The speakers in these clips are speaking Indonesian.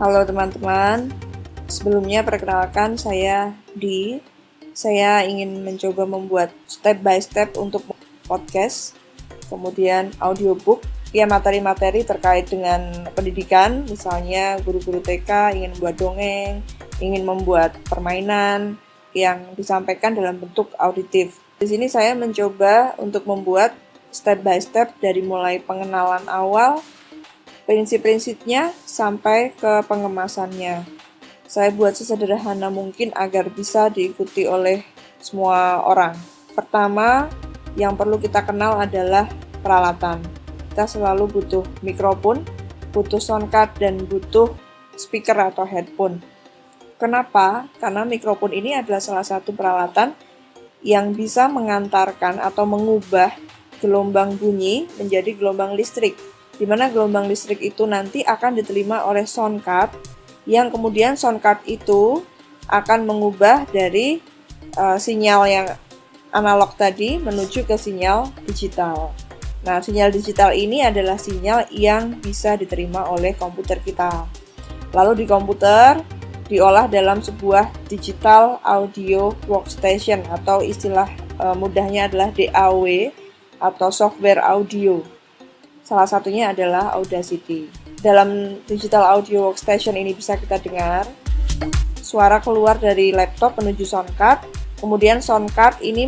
Halo teman-teman, sebelumnya perkenalkan saya Di. Saya ingin mencoba membuat step by step untuk podcast, kemudian audiobook, ya materi-materi terkait dengan pendidikan, misalnya guru-guru TK ingin membuat dongeng, ingin membuat permainan yang disampaikan dalam bentuk auditif. Di sini saya mencoba untuk membuat step by step dari mulai pengenalan awal, prinsip-prinsipnya sampai ke pengemasannya. Saya buat sesederhana mungkin agar bisa diikuti oleh semua orang. Pertama, yang perlu kita kenal adalah peralatan. Kita selalu butuh mikrofon, butuh soundcard, dan butuh speaker atau headphone. Kenapa? Karena mikrofon ini adalah salah satu peralatan yang bisa mengantarkan atau mengubah gelombang bunyi menjadi gelombang listrik, di mana gelombang listrik itu nanti akan diterima oleh sound card, yang kemudian sound card itu akan mengubah dari sinyal yang analog tadi menuju ke sinyal digital. Nah, sinyal digital ini adalah sinyal yang bisa diterima oleh komputer kita. Lalu di komputer diolah dalam sebuah digital audio workstation atau istilah mudahnya adalah DAW atau software audio. Salah satunya adalah Audacity. Dalam digital audio workstation ini bisa kita dengar suara keluar dari laptop menuju soundcard, kemudian soundcard ini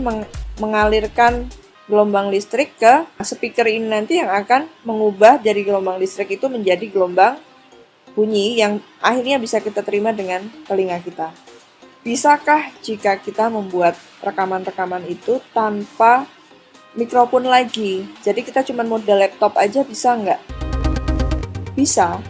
mengalirkan gelombang listrik ke speaker ini nanti yang akan mengubah dari gelombang listrik itu menjadi gelombang bunyi yang akhirnya bisa kita terima dengan telinga kita. Bisakah jika kita membuat rekaman-rekaman itu tanpa mikrofon lagi? Jadi kita cuma modal laptop aja bisa nggak? Bisa,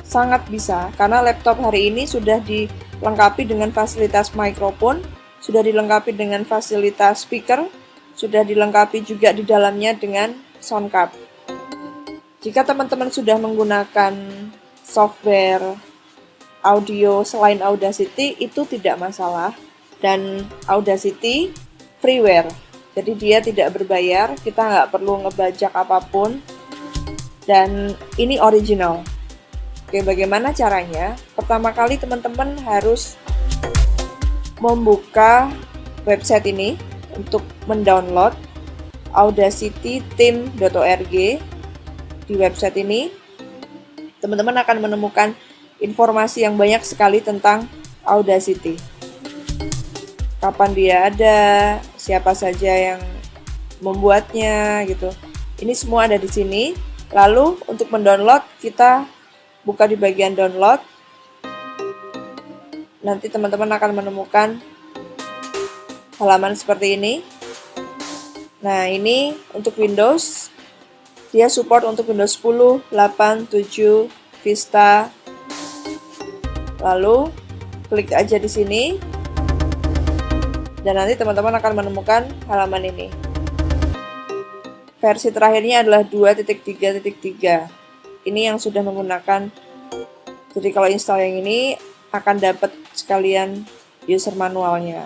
sangat bisa, karena laptop hari ini sudah dilengkapi dengan fasilitas mikrofon, sudah dilengkapi dengan fasilitas speaker, sudah dilengkapi juga di dalamnya dengan sound card. Jika teman-teman sudah menggunakan software audio selain Audacity, itu tidak masalah, dan Audacity freeware. Jadi dia tidak berbayar, kita nggak perlu ngebajak apapun, dan ini original. Oke, bagaimana caranya? Pertama kali teman-teman harus membuka website ini untuk mendownload audacityteam.org. Di website ini, teman-teman akan menemukan informasi yang banyak sekali tentang Audacity. Kapan dia ada, siapa saja yang membuatnya gitu. Ini semua ada di sini. Lalu untuk mendownload, kita buka di bagian download. Nanti teman-teman akan menemukan halaman seperti ini. Nah, ini untuk Windows. Dia support untuk Windows 10, 8, 7, Vista. Lalu klik aja di sini. Dan nanti teman-teman akan menemukan halaman ini. Versi terakhirnya adalah 2.3.3. Ini yang sudah menggunakan. Jadi kalau install yang ini akan dapat sekalian user manualnya.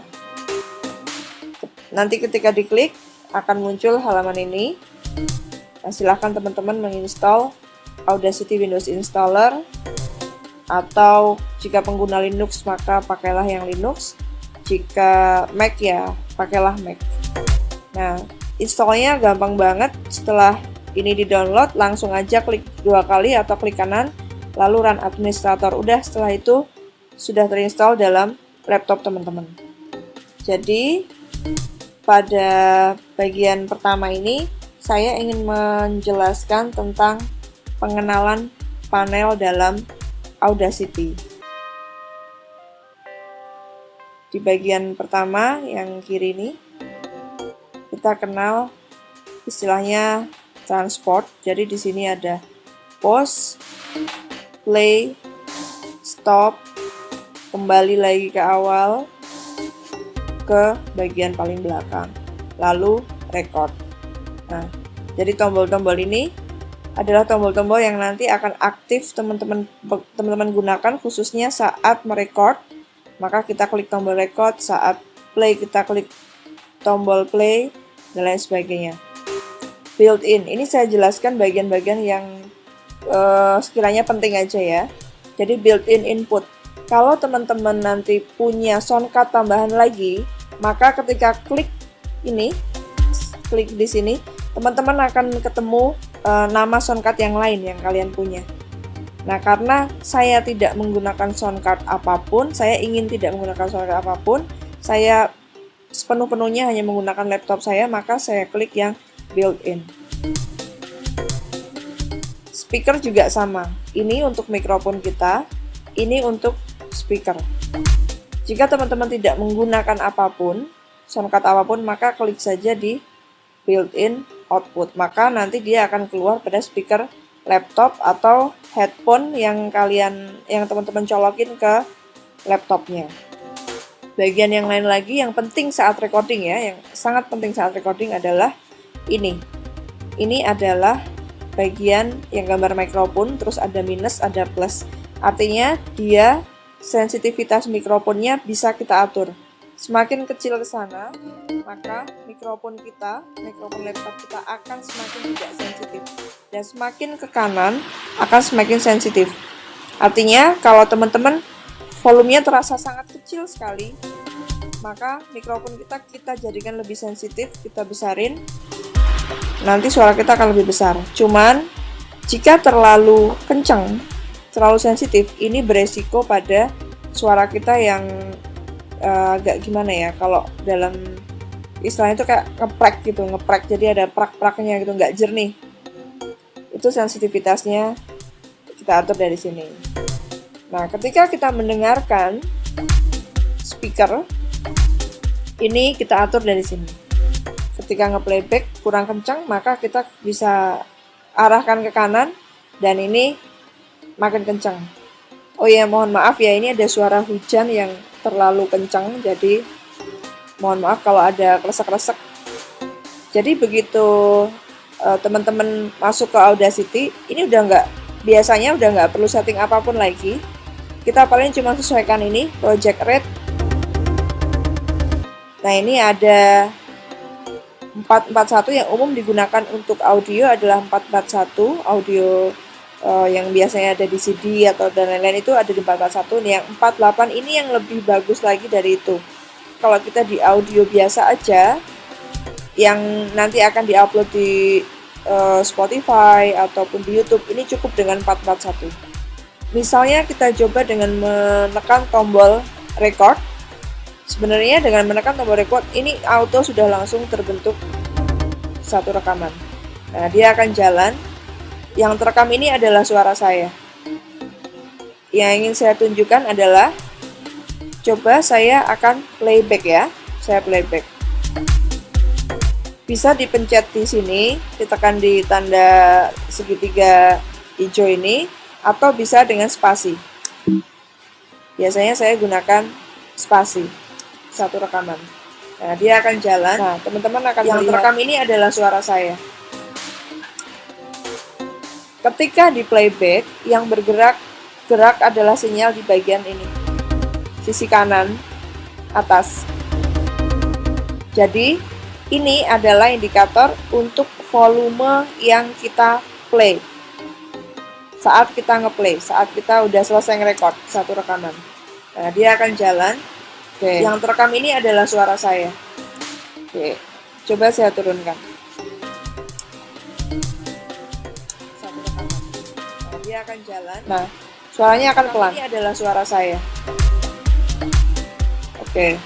Nanti ketika diklik akan muncul halaman ini. Nah, silahkan teman-teman menginstal Audacity Windows Installer, atau jika pengguna Linux maka pakailah yang Linux. Jika Mac ya pakailah Mac. Nah, installnya gampang banget. Setelah ini di-download, langsung aja klik 2 kali atau klik kanan, lalu run administrator. Udah, setelah itu sudah terinstall dalam laptop teman-teman. Jadi, pada bagian pertama ini, saya ingin menjelaskan tentang pengenalan panel dalam Audacity. Di bagian pertama yang kiri ini, kita kenal istilahnya transport. Jadi di sini ada pause, play, stop, kembali lagi ke awal, ke bagian paling belakang, lalu record. Nah, jadi tombol-tombol ini adalah tombol-tombol yang nanti akan aktif teman-teman gunakan khususnya saat merecord. Maka kita klik tombol record, saat play kita klik tombol play, dan lain sebagainya. Built-in, ini saya jelaskan bagian-bagian yang sekiranya penting aja ya. Jadi built-in input. Kalau teman-teman nanti punya soundcard tambahan lagi, maka ketika klik di sini, teman-teman akan ketemu nama soundcard yang lain yang kalian punya. Nah, karena saya tidak menggunakan soundcard apapun, saya ingin tidak menggunakan soundcard apapun, saya sepenuh-penuhnya hanya menggunakan laptop saya, maka saya klik yang built-in. Speaker juga sama. Ini untuk mikrofon kita, ini untuk speaker. Jika teman-teman tidak menggunakan apapun, soundcard apapun, maka klik saja di built-in output. Maka nanti dia akan keluar pada speaker laptop atau headphone yang teman-teman colokin ke laptopnya. Bagian yang lain lagi yang penting saat recording ya, yang sangat penting saat recording adalah ini. Ini adalah bagian yang gambar mikrofon, terus ada minus, ada plus. Artinya dia sensitivitas mikrofonnya bisa kita atur. Semakin kecil ke sana, maka mikrofon laptop kita akan semakin tidak sensitif. Dan semakin ke kanan, akan semakin sensitif. Artinya, kalau teman-teman volumenya terasa sangat kecil sekali, maka mikrofon kita jadikan lebih sensitif, kita besarin, nanti suara kita akan lebih besar. Cuman, jika terlalu kencang, terlalu sensitif, ini beresiko pada suara kita yang agak gimana ya, kalau dalam istilahnya itu kayak ngeprek, jadi ada prak-praknya gitu, nggak jernih. Itu sensitivitasnya kita atur dari sini. Nah, ketika kita mendengarkan speaker, ini kita atur dari sini. Ketika nge-playback kurang kencang, maka kita bisa arahkan ke kanan, dan ini makin kencang. Oh ya, mohon maaf ya, ini ada suara hujan yang terlalu kencang, jadi mohon maaf kalau ada kresek-kresek. Jadi begitu teman-teman masuk ke Audacity, ini biasanya udah nggak perlu setting apapun lagi. Kita paling cuma sesuaikan ini, project rate. Nah, ini ada 441 yang umum digunakan untuk audio adalah 441, audio yang biasanya ada di CD atau dan lain-lain itu ada di 441. Nih, yang 48 ini yang lebih bagus lagi dari itu. Kalau kita di audio biasa aja, yang nanti akan diupload di Spotify ataupun di YouTube, ini cukup dengan 441. Misalnya kita coba dengan menekan tombol record. Sebenarnya dengan menekan tombol record, ini auto sudah langsung terbentuk satu rekaman. Nah, dia akan jalan. Yang terekam ini adalah suara saya. Yang ingin saya tunjukkan adalah, coba saya akan playback ya. Saya playback. Bisa dipencet di sini, ditekan di tanda segitiga hijau ini, atau bisa dengan spasi. Biasanya saya gunakan spasi, satu rekaman. Nah, dia akan jalan. Nah, teman-teman akan yang melihat. Terekam ini adalah suara saya. Ketika di playback, yang bergerak adalah sinyal di bagian ini, sisi kanan atas. Jadi, ini adalah indikator untuk volume yang kita play. Saat kita ngeplay, saat kita udah selesai ngerekord satu rekaman. Nah, dia akan jalan. Oke. Yang terekam ini adalah suara saya. Oke, coba saya turunkan. Satu rekaman. Nah, dia akan jalan. Nah, suaranya akan pelan. Ini adalah suara saya. Oke.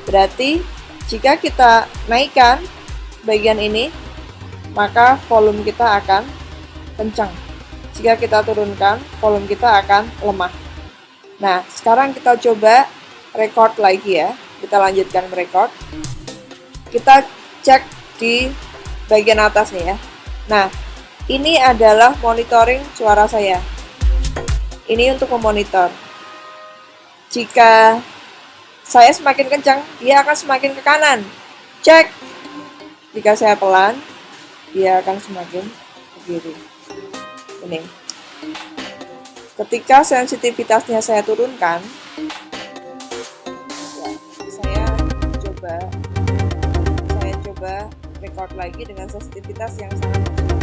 Berarti jika kita naikkan bagian ini, maka volume kita akan kencang. Jika kita turunkan, volume kita akan lemah. Nah, sekarang kita coba record lagi ya. Kita lanjutkan merecord. Kita cek di bagian atas nih ya. Nah, ini adalah monitoring suara saya. Ini untuk memonitor. Jika saya semakin kencang, dia akan semakin ke kanan. Cek. Jika saya pelan, dia akan semakin ke kiri. Ini. Ketika sensitivitasnya saya turunkan, ya, saya coba record lagi dengan sensitivitas yang sangat kecil.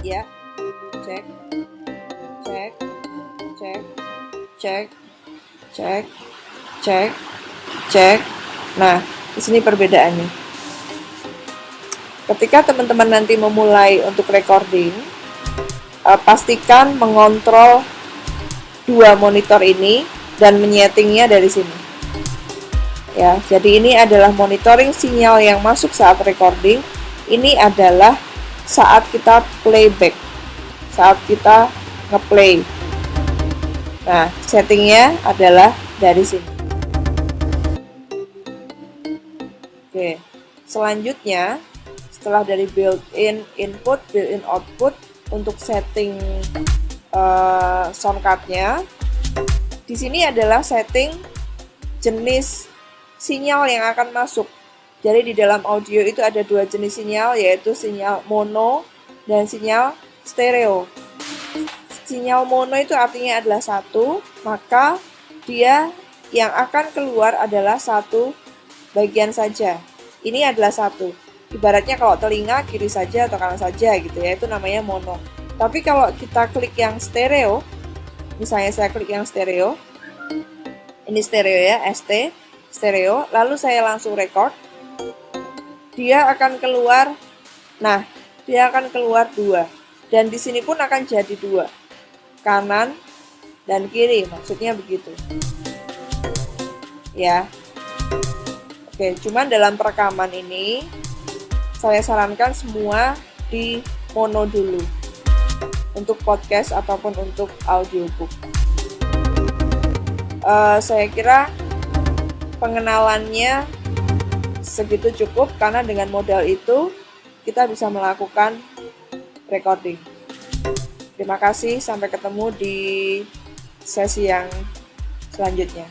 Ya, cek. cek, cek, cek, cek, cek, cek. Nah, di sini perbedaannya. Ketika teman-teman nanti memulai untuk recording, pastikan mengontrol dua monitor ini dan menyetingnya dari sini. Ya, jadi ini adalah monitoring sinyal yang masuk saat recording. Ini adalah saat kita playback, saat kita ngeplay. Nah, settingnya adalah dari sini. Oke, selanjutnya setelah dari built-in input, built-in output, untuk setting soundcardnya, di sini adalah setting jenis sinyal yang akan masuk. Jadi di dalam audio itu ada dua jenis sinyal, yaitu sinyal mono dan sinyal stereo. Sinyal mono itu artinya adalah satu, maka dia yang akan keluar adalah satu bagian saja. Ini adalah satu. Ibaratnya kalau telinga kiri saja atau kanan saja gitu ya, itu namanya mono. Tapi kalau kita klik yang stereo, misalnya saya klik yang stereo, ini stereo ya, ST, stereo, lalu saya langsung record, dia akan keluar, nah, dia akan keluar dua. Dan di sini pun akan jadi dua, kanan dan kiri, maksudnya begitu. Ya, oke, cuman dalam perekaman ini, saya sarankan semua di mono dulu untuk podcast ataupun untuk audiobook. Saya kira pengenalannya segitu cukup, karena dengan modal itu kita bisa melakukan recording. Terima kasih, sampai ketemu di sesi yang selanjutnya.